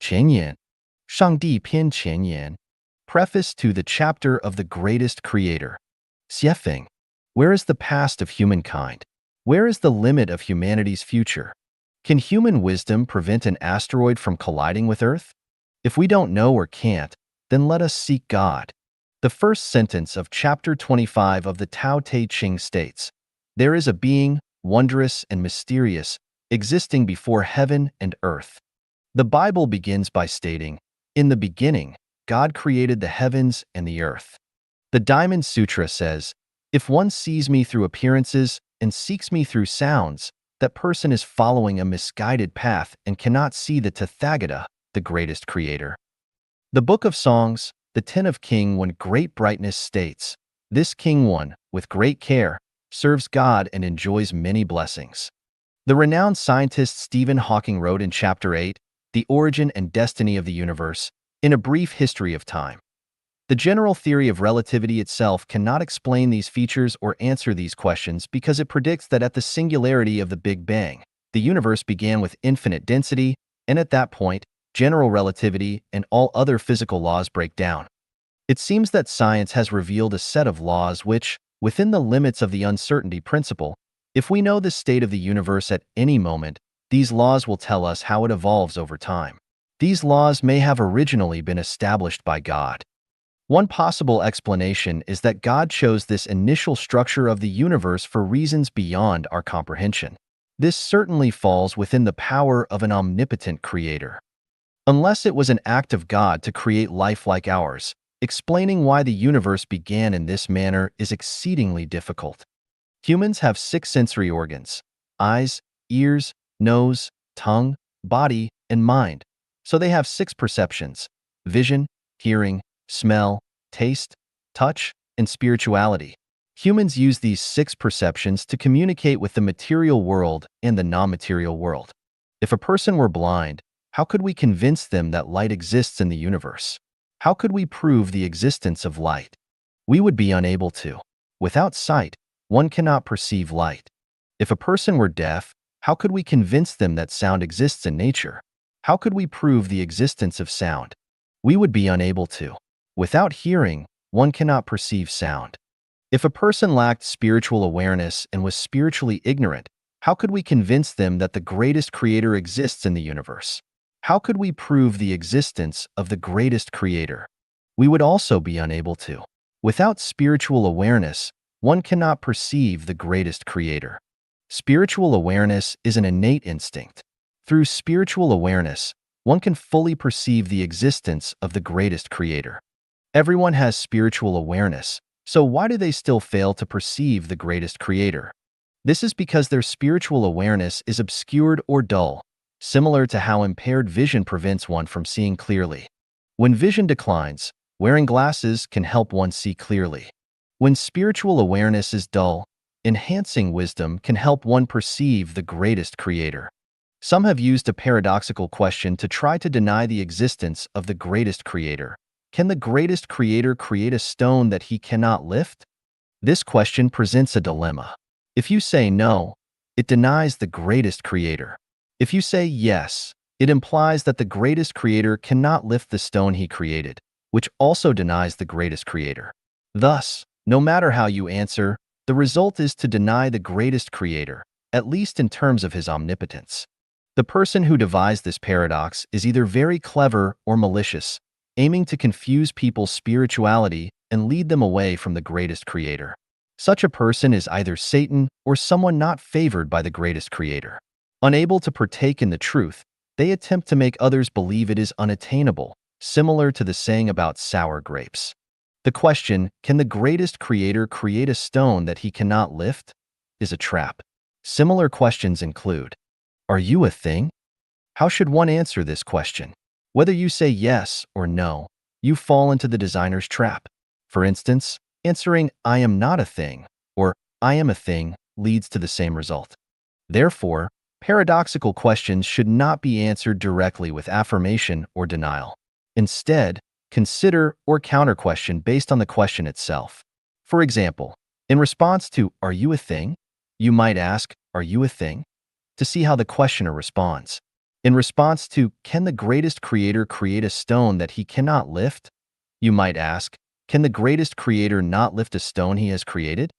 前言, 上帝篇前言, preface to the chapter of the greatest creator. Xiefeng, where is the past of humankind? Where is the limit of humanity's future? Can human wisdom prevent an asteroid from colliding with Earth? If we don't know or can't, then let us seek God. The first sentence of chapter 25 of the Tao Te Ching states, "There is a being, wondrous and mysterious, existing before heaven and earth." The Bible begins by stating, "In the beginning, God created the heavens and the earth." The Diamond Sutra says, "If one sees me through appearances and seeks me through sounds, that person is following a misguided path and cannot see the Tathagata, the greatest creator." The Book of Songs, the Ten of King One Great Brightness states, "This King One, with great care, serves God and enjoys many blessings." The renowned scientist Stephen Hawking wrote in Chapter 8, The Origin and Destiny of the Universe, in A Brief History of Time. The general theory of relativity itself cannot explain these features or answer these questions because it predicts that at the singularity of the Big Bang, the universe began with infinite density, and at that point, general relativity and all other physical laws break down. It seems that science has revealed a set of laws which, within the limits of the uncertainty principle, if we know the state of the universe at any moment, these laws will tell us how it evolves over time. These laws may have originally been established by God. One possible explanation is that God chose this initial structure of the universe for reasons beyond our comprehension. This certainly falls within the power of an omnipotent creator. Unless it was an act of God to create life like ours, explaining why the universe began in this manner is exceedingly difficult. Humans have 6 sensory organs: eyes, ears, nose, tongue, body, and mind. So they have 6 perceptions: vision, hearing, smell, taste, touch, and spirituality. Humans use these 6 perceptions to communicate with the material world and the non-material world. If a person were blind, how could we convince them that light exists in the universe? How could we prove the existence of light? We would be unable to. Without sight, one cannot perceive light. If a person were deaf, how could we convince them that sound exists in nature? How could we prove the existence of sound? We would be unable to. Without hearing, one cannot perceive sound. If a person lacked spiritual awareness and was spiritually ignorant, how could we convince them that the greatest creator exists in the universe? How could we prove the existence of the greatest creator? We would also be unable to. Without spiritual awareness, one cannot perceive the greatest creator. Spiritual awareness is an innate instinct. Through spiritual awareness, one can fully perceive the existence of the greatest creator. Everyone has spiritual awareness, so why do they still fail to perceive the greatest creator? This is because their spiritual awareness is obscured or dull, similar to how impaired vision prevents one from seeing clearly. When vision declines, wearing glasses can help one see clearly. When spiritual awareness is dull, enhancing wisdom can help one perceive the greatest creator. Some have used a paradoxical question to try to deny the existence of the greatest creator. Can the greatest creator create a stone that he cannot lift? This question presents a dilemma. If you say no, it denies the greatest creator. If you say yes, it implies that the greatest creator cannot lift the stone he created, which also denies the greatest creator. Thus, no matter how you answer, the result is to deny the greatest creator, at least in terms of his omnipotence. The person who devised this paradox is either very clever or malicious, aiming to confuse people's spirituality and lead them away from the greatest creator. Such a person is either Satan or someone not favored by the greatest creator. Unable to partake in the truth, they attempt to make others believe it is unattainable, similar to the saying about sour grapes. The question, can the greatest creator create a stone that he cannot lift, is a trap. Similar questions include, are you a thing? How should one answer this question? Whether you say yes or no, you fall into the designer's trap. For instance, answering I am not a thing or I am a thing leads to the same result. Therefore, paradoxical questions should not be answered directly with affirmation or denial. Instead, consider or counter-question based on the question itself. For example, in response to "Are you a thing?" you might ask, "Are you a thing?" to see how the questioner responds. In response to, can the greatest creator create a stone that he cannot lift? You might ask, can the greatest creator not lift a stone he has created?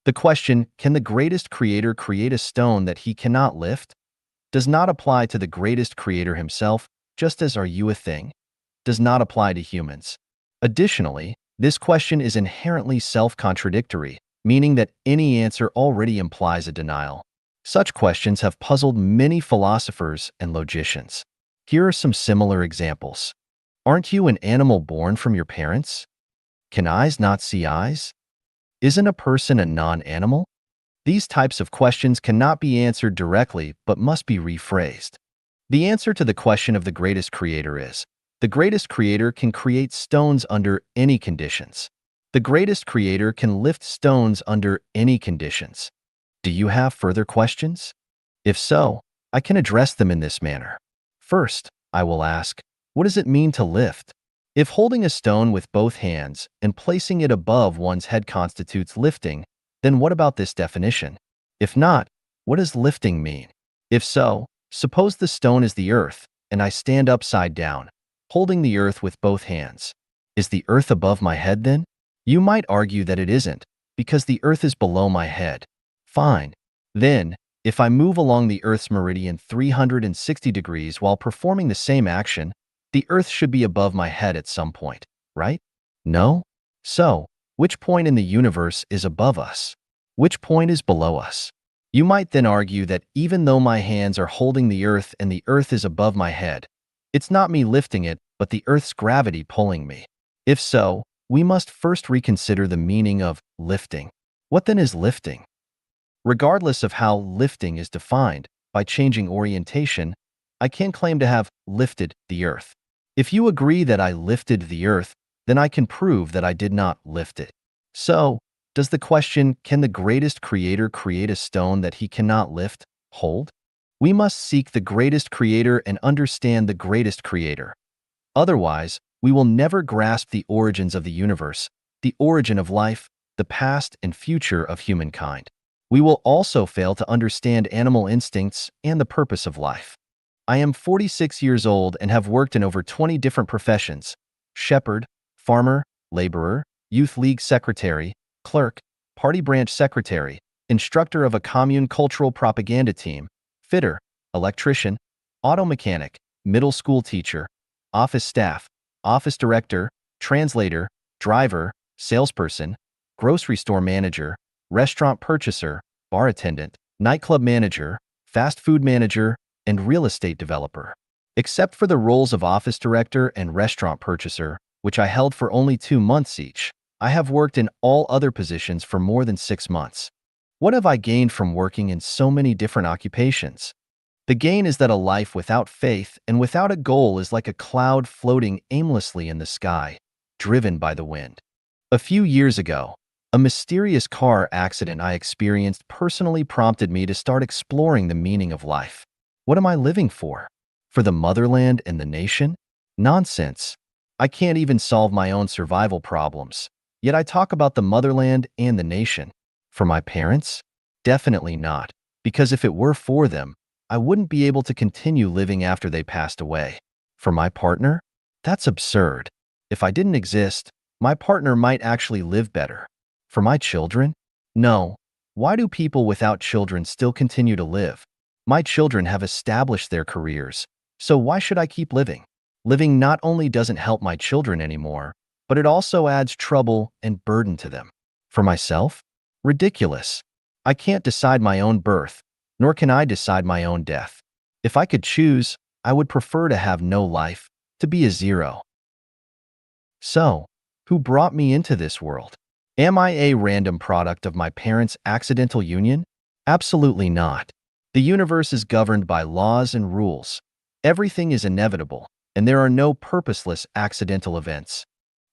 The question, can the greatest creator create a stone that he cannot lift, does not apply to the greatest creator himself, just as are you a thing, does not apply to humans. Additionally, this question is inherently self-contradictory, meaning that any answer already implies a denial. Such questions have puzzled many philosophers and logicians. Here are some similar examples. Aren't you an animal born from your parents? Can eyes not see eyes? Isn't a person a non-animal? These types of questions cannot be answered directly but must be rephrased. The answer to the question of the greatest creator is, the greatest creator can create stones under any conditions. The greatest creator can lift stones under any conditions. Do you have further questions? If so, I can address them in this manner. First, I will ask, what does it mean to lift? If holding a stone with both hands and placing it above one's head constitutes lifting, then what about this definition? If not, what does lifting mean? If so, suppose the stone is the earth, and I stand upside down, holding the earth with both hands. Is the earth above my head then? You might argue that it isn't, because the earth is below my head. Fine. Then, if I move along the earth's meridian 360 degrees while performing the same action, the earth should be above my head at some point, right? No? So, which point in the universe is above us? Which point is below us? You might then argue that even though my hands are holding the earth and the earth is above my head, it's not me lifting it, but the earth's gravity pulling me. If so, we must first reconsider the meaning of lifting. What then is lifting? Regardless of how lifting is defined, by changing orientation, I can claim to have lifted the earth. If you agree that I lifted the earth, then I can prove that I did not lift it. So, does the question, can the greatest creator create a stone that he cannot lift, hold? We must seek the greatest creator and understand the greatest creator. Otherwise, we will never grasp the origins of the universe, the origin of life, the past and future of humankind. We will also fail to understand animal instincts and the purpose of life. I am 46 years old and have worked in over 20 different professions: shepherd, farmer, laborer, youth league secretary, clerk, party branch secretary, instructor of a commune cultural propaganda team, fitter, electrician, auto mechanic, middle school teacher, office staff, office director, translator, driver, salesperson, grocery store manager, restaurant purchaser, bar attendant, nightclub manager, fast food manager, and real estate developer. Except for the roles of office director and restaurant purchaser, which I held for only 2 months each, I have worked in all other positions for more than 6 months. What have I gained from working in so many different occupations? The gain is that a life without faith and without a goal is like a cloud floating aimlessly in the sky, driven by the wind. A few years ago, a mysterious car accident I experienced personally prompted me to start exploring the meaning of life. What am I living for? For the motherland and the nation? Nonsense. I can't even solve my own survival problems. Yet I talk about the motherland and the nation. For my parents? Definitely not, because if it were for them, I wouldn't be able to continue living after they passed away. For my partner? That's absurd. If I didn't exist, my partner might actually live better. For my children? No. Why do people without children still continue to live? My children have established their careers, so why should I keep living? Living not only doesn't help my children anymore, but it also adds trouble and burden to them. For myself? Ridiculous. I can't decide my own birth, nor can I decide my own death. If I could choose, I would prefer to have no life, to be a zero. So, who brought me into this world? Am I a random product of my parents' accidental union? Absolutely not. The universe is governed by laws and rules. Everything is inevitable, and there are no purposeless accidental events.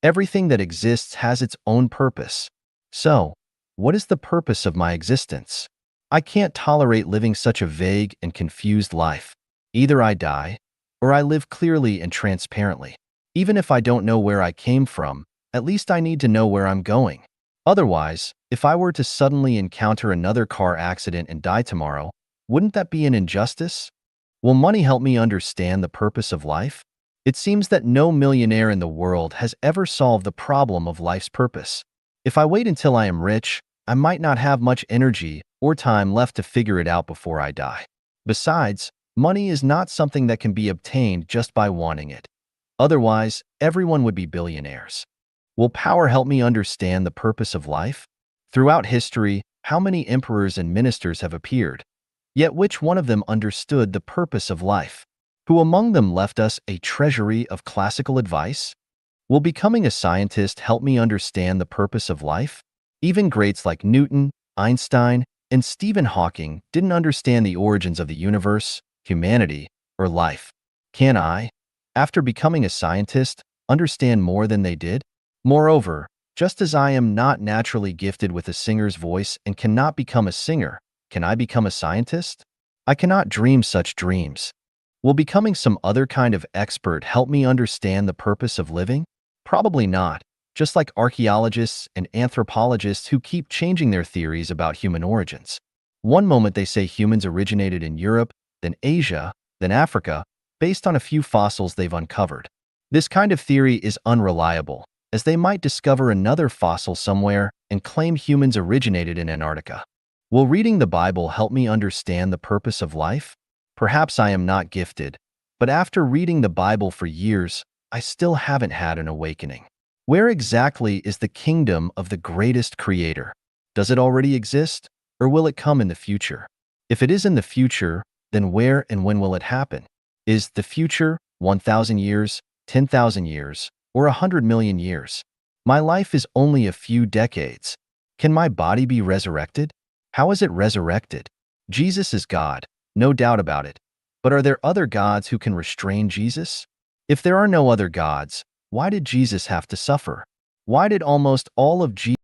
Everything that exists has its own purpose. So, what is the purpose of my existence? I can't tolerate living such a vague and confused life. Either I die, or I live clearly and transparently. Even if I don't know where I came from, at least I need to know where I'm going. Otherwise, if I were to suddenly encounter another car accident and die tomorrow, wouldn't that be an injustice? Will money help me understand the purpose of life? It seems that no millionaire in the world has ever solved the problem of life's purpose. If I wait until I am rich, I might not have much energy or time left to figure it out before I die. Besides, money is not something that can be obtained just by wanting it. Otherwise, everyone would be billionaires. Will power help me understand the purpose of life? Throughout history, how many emperors and ministers have appeared? Yet which one of them understood the purpose of life? Who among them left us a treasury of classical advice? Will becoming a scientist help me understand the purpose of life? Even greats like Newton, Einstein, and Stephen Hawking didn't understand the origins of the universe, humanity, or life. Can I, after becoming a scientist, understand more than they did? Moreover, just as I am not naturally gifted with a singer's voice and cannot become a singer, can I become a scientist? I cannot dream such dreams. Will becoming some other kind of expert help me understand the purpose of living? Probably not, just like archaeologists and anthropologists who keep changing their theories about human origins. One moment they say humans originated in Europe, then Asia, then Africa, based on a few fossils they've uncovered. This kind of theory is unreliable, as they might discover another fossil somewhere and claim humans originated in Antarctica. Will reading the Bible help me understand the purpose of life? Perhaps I am not gifted, but after reading the Bible for years, I still haven't had an awakening. Where exactly is the kingdom of the greatest creator? Does it already exist, or will it come in the future? If it is in the future, then where and when will it happen? Is the future 1,000 years, 10,000 years, or 100 million years? My life is only a few decades. Can my body be resurrected? How is it resurrected? Jesus is God, no doubt about it. But are there other gods who can restrain Jesus? If there are no other gods, why did Jesus have to suffer? Why did almost all of Jesus